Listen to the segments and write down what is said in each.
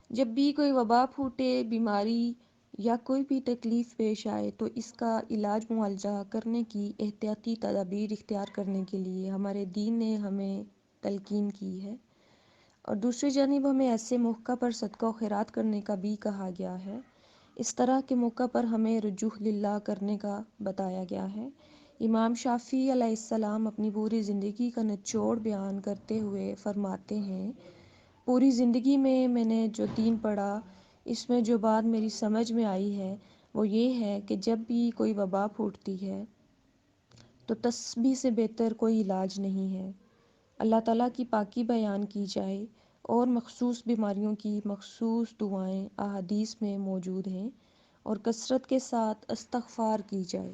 جب بھی کوئی وبا پھوٹے، بیماری یا کوئی بھی تکلیف پیش آئے تو اس کا علاج معالجہ کرنے کی احتیاطی تدابیر اختیار کرنے کے لیے ہمارے دین نے ہمیں تلقین کی ہے، اور دوسری جانب ہمیں ایسے موقع پر صدقہ و خیرات کرنے کا بھی کہا گیا ہے۔ اس طرح کے موقع پر ہمیں رجوع للہ کرنے کا بتایا گیا ہے۔ امام شافعی علیہ السلام اپنی پوری زندگی کا نچوڑ بیان کرتے ہوئے فرماتے ہیں، پوری زندگی میں نے جو دین پڑھا، اس میں جو بات میری سمجھ میں آئی ہے وہ یہ ہے کہ جب بھی کوئی وبا پھوٹتی ہے تو تسبیح سے بہتر کوئی علاج نہیں ہے۔ اللہ تعالیٰ کی پاکی بیان کی جائے، اور مخصوص بیماریوں کی مخصوص دعائیں احادیث میں موجود ہیں، اور کثرت کے ساتھ استغفار کی جائے۔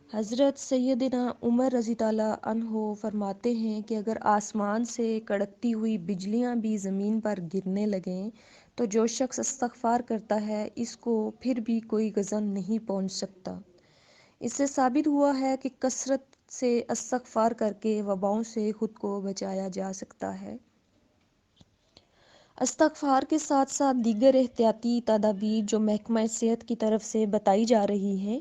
حضرت سیدنا عمر رضی اللہ عنہ فرماتے ہیں کہ اگر آسمان سے کڑکتی ہوئی بجلیاں بھی زمین پر گرنے لگیں تو جو شخص استغفار کرتا ہے اس کو پھر بھی کوئی غضب نہیں پہنچ سکتا۔ اس سے ثابت ہوا ہے کہ کثرت سے استغفار کر کے وباؤں سے خود کو بچایا جا سکتا ہے۔ استغفار کے ساتھ ساتھ دیگر احتیاطی تدابیر جو محکمہ صحت کی طرف سے بتائی جا رہی ہیں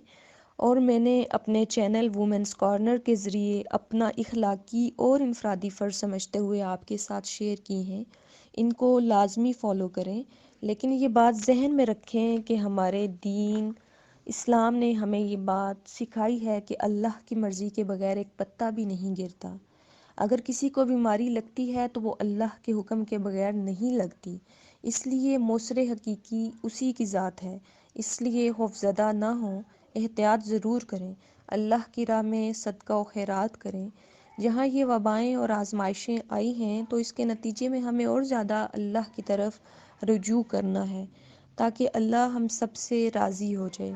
اور میں نے اپنے چینل وومنس کارنر کے ذریعے اپنا اخلاقی اور انفرادی فرض سمجھتے ہوئے آپ کے ساتھ شیئر کی ہیں، ان کو لازمی فالو کریں، لیکن یہ بات ذہن میں رکھیں کہ ہمارے دین اسلام نے ہمیں یہ بات سکھائی ہے کہ اللہ کی مرضی کے بغیر ایک پتا بھی نہیں گرتا۔ اگر کسی کو بیماری لگتی ہے تو وہ اللہ کے حکم کے بغیر نہیں لگتی، اس لیے موثر حقیقی اسی کی ذات ہے۔ اس لیے خوفزدہ نہ ہوں، احتیاط ضرور کریں، اللہ کی راہ میں صدقہ و خیرات کریں۔ جہاں یہ وبائیں اور آزمائشیں آئی ہیں تو اس کے نتیجے میں ہمیں اور زیادہ اللہ کی طرف رجوع کرنا ہے تاکہ اللہ ہم سب سے راضی ہو جائے۔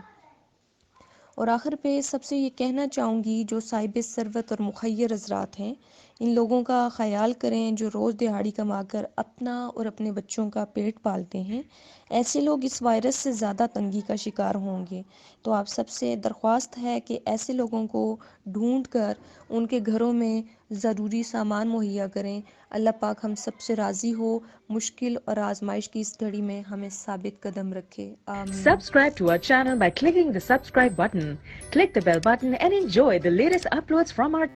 اور آخر پہ سب سے یہ کہنا چاہوں گی جو صاحب ثروت اور مخیر حضرات ہیں، ان لوگوں کا خیال کریں جو روز دہاڑی کما کر اپنا اور اپنے بچوں کا پیٹ پالتے ہیں۔ ایسے لوگ اس وائرس سے زیادہ تنگی کا شکار ہوں گے، تو آپ سب سے درخواست ہے کہ ایسے لوگوں کو ڈھونڈ کر ان کے گھروں میں ضروری سامان مہیا کریں۔ اللہ پاک ہم سب سے راضی ہو، مشکل اور آزمائش کی اس گھڑی میں ہمیں ثابت قدم رکھے، آمین۔ Subscribe to our channel by clicking the subscribe button. Click the bell button and enjoy the latest uploads from our